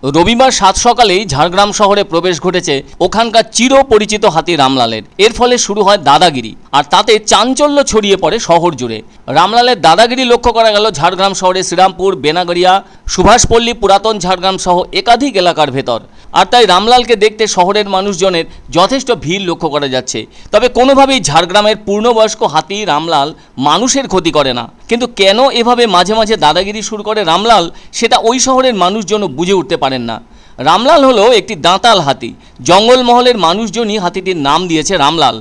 রবিবার সাত সকালেই ঝাড়গ্রাম শহরে প্রবেশ ঘটেছে ওখানকার চিরপরিচিত হাতি রামলালের। এর ফলে শুরু হয় দাদাগিরি, আর তাতে চাঞ্চল্য ছড়িয়ে পড়ে শহর জুড়ে। রামলালের দাদাগিরি লক্ষ্য করা গেল ঝাড়গ্রাম শহরে শ্রীরামপুর, বেনাগড়িয়া, সুভাষপল্লী, পুরাতন ঝাড়গ্রাম সহ একাধিক এলাকার ভেতর। আর তাই রামলালকে দেখতে শহরের মানুষজনের যথেষ্ট ভিড় লক্ষ্য করা যাচ্ছে। তবে কোনোভাবেই ঝাড়গ্রামের পূর্ণবয়স্ক হাতি রামলাল মানুষের ক্ষতি করে না। কিন্তু কেন এভাবে মাঝে মাঝে দাদাগিরি শুরু করে রামলাল, সেটা ওই শহরের মানুষজন বুঝে উঠতে পারেন না। রামলাল হলো একটি দাঁতাল হাতি। জঙ্গলমহলের মানুষজনই হাতিটির নাম দিয়েছে রামলাল।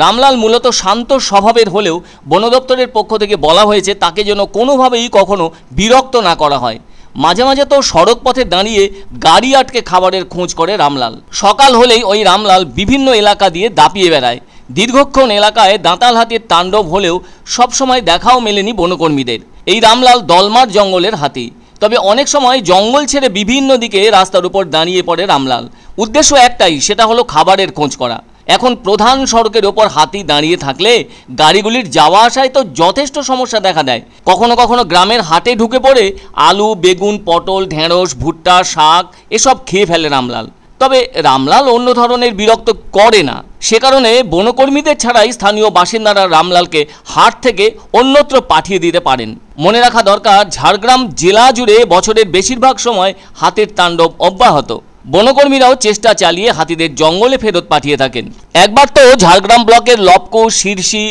রামলাল মূলত শান্ত স্বভাবের হলেও বন দপ্তরের পক্ষ থেকে বলা হয়েছে তাকে যেন কোনোভাবেই কখনো বিরক্ত না করা হয়। মাঝে মাঝে তো সড়ক পথে দাঁড়িয়ে গাড়ি আটকে খাবারের খোঁজ করে রামলাল। সকাল হলেই ওই রামলাল বিভিন্ন এলাকা দিয়ে দাপিয়ে বেড়ায়। দীর্ঘক্ষণ এলাকায় দাঁতাল হাতির তাণ্ডব হলেও সবসময় দেখাও মেলেনি বনকর্মীদের। এই রামলাল দলমার জঙ্গলের হাতি, তবে অনেক সময় জঙ্গল ছেড়ে বিভিন্ন দিকে রাস্তার উপর দাঁড়িয়ে পড়ে রামলাল। উদ্দেশ্য একটাই, সেটা হলো খাবারের খোঁজ করা। এখন প্রধান সড়কের ওপর হাতি দাঁড়িয়ে থাকলে গাড়িগুলির যাওয়া আসায় তো যথেষ্ট সমস্যা দেখা দেয়। কখনো কখনো গ্রামের হাটে ঢুকে পড়ে আলু, বেগুন, পটল, ঢেঁড়স, ভুট্টা, শাক এসব খেয়ে ফেলে রামলাল। তবে রামলাল অন্য ধরনের বিরক্ত করে না। সে কারণে বনকর্মীদের ছাড়াই স্থানীয় বাসিন্দারা রামলালকে হাট থেকে অন্যত্র পাঠিয়ে দিতে পারেন। মনে রাখা দরকার, ঝাড়গ্রাম জেলা জুড়ে বছরের বেশিরভাগ সময় হাতির তাণ্ডব অব্যাহত। বনকর্মীরাও চেষ্টা চালিয়ে হাতিদের জঙ্গলে ফেরত পাঠিয়ে থাকেন। একবার তো ঝাড়গ্রাম ব্লকের লবকো, শিরসি,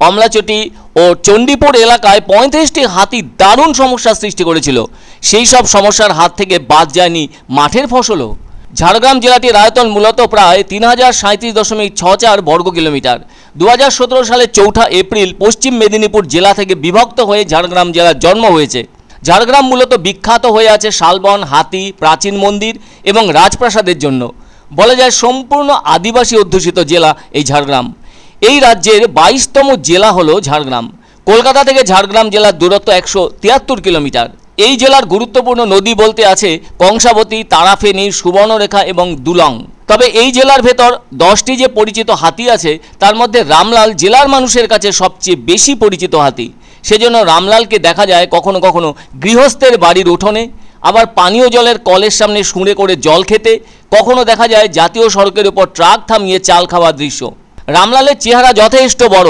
অমলাচটি ও চণ্ডীপুর এলাকায় 35টি হাতি দারুণ সমস্যার সৃষ্টি করেছিল। সেই সব সমস্যার হাত থেকে বাদ যায়নি মাঠের ফসলও। ঝাড়গ্রাম জেলাটির আয়তন মূলত প্রায় 3037.64 বর্গ কিলোমিটার। 2017 সালে 4 এপ্রিল পশ্চিম মেদিনীপুর জেলা থেকে বিভক্ত হয়ে ঝাড়গ্রাম জেলার জন্ম হয়েছে। ঝাড়গ্রাম মূলত বিখ্যাত হয়ে আছে শালবন, হাতি, প্রাচীন মন্দির এবং রাজপ্রাসাদের জন্য। বলা যায় সম্পূর্ণ আদিবাসী অধ্যুষিত জেলা এই ঝাড়গ্রাম। এই রাজ্যের 22তম জেলা হলো ঝাড়গ্রাম। কলকাতা থেকে ঝাড়গ্রাম জেলার দূরত্ব 173 কিলোমিটার। এই জেলার গুরুত্বপূর্ণ নদী বলতে আছে কংসাবতী, তারাফেনী, সুবর্ণরেখা এবং দুলং। তবে এই জেলার ভেতর 10টি যে পরিচিত হাতি আছে, তার মধ্যে রামলাল জেলার মানুষের কাছে সবচেয়ে বেশি পরিচিত হাতি। সেজন্য রামলালকে দেখা যায় কখনো কখনো গৃহস্থের বাড়ির উঠোনে, আবার পানীয় জলের কলের সামনে শুঁড়ে করে জল খেতে, কখনো দেখা যায় জাতীয় সড়কের উপর ট্রাক থামিয়ে চাল খাওয়ার দৃশ্য। রামলালের চেহারা যথেষ্ট বড়,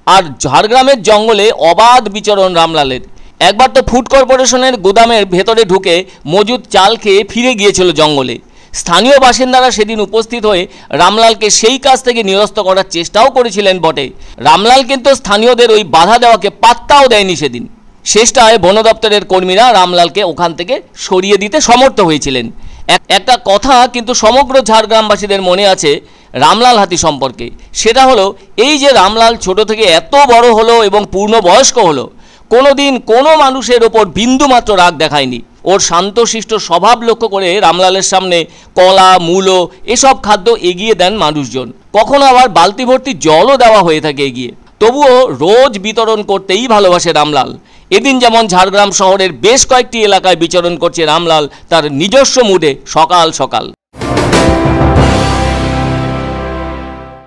আর ঝাড়গ্রামের জঙ্গলে অবাধ বিচরণ রামলালের। একবার তো ফুড কর্পোরেশনের গুদামের ভেতরে ঢুকে মজুদ চাল খেয়ে ফিরে গিয়েছিল জঙ্গলে। স্থানীয় বাসিন্দারা সেদিন উপস্থিত হয়ে রামলালকে সেই কাজ থেকে নিরস্ত করার চেষ্টাও করেছিলেন বটে। রামলাল কিন্তু স্থানীয়দের ওই বাধা দেওয়াকে পাত্তাও দেয়নি সেদিন। শেষটায় বন দপ্তরের কর্মীরা রামলালকে ওখান থেকে সরিয়ে দিতে সমর্থ হয়েছিলেন। একটা কথা কিন্তু সমগ্র ঝাড়গ্রামবাসীদের মনে আছে রামলাল হাতি সম্পর্কে। সেটা হলো এই যে রামলাল ছোট থেকে এত বড় হলো এবং পূর্ণবয়স্ক হলো, কোনোদিন কোনো মানুষের ওপর বিন্দুমাত্র রাগ দেখায়নি। ওর শান্তশিষ্ট স্বভাব লক্ষ্য করে রামলালের সামনে কলা, মূলো এসব খাদ্য এগিয়ে দেন মানুষজন। কখনো আবার বালতি ভর্তি জলও দেওয়া হয়ে থাকে এগিয়ে। তবুও রোজ বিতরণ করতেই ভালোবাসে রামলাল। এদিন যেমন ঝাড়গ্রাম শহরের বেশ কয়েকটি এলাকায় বিচরণ করছে রামলাল তার নিজস্ব মুডে সকাল সকাল।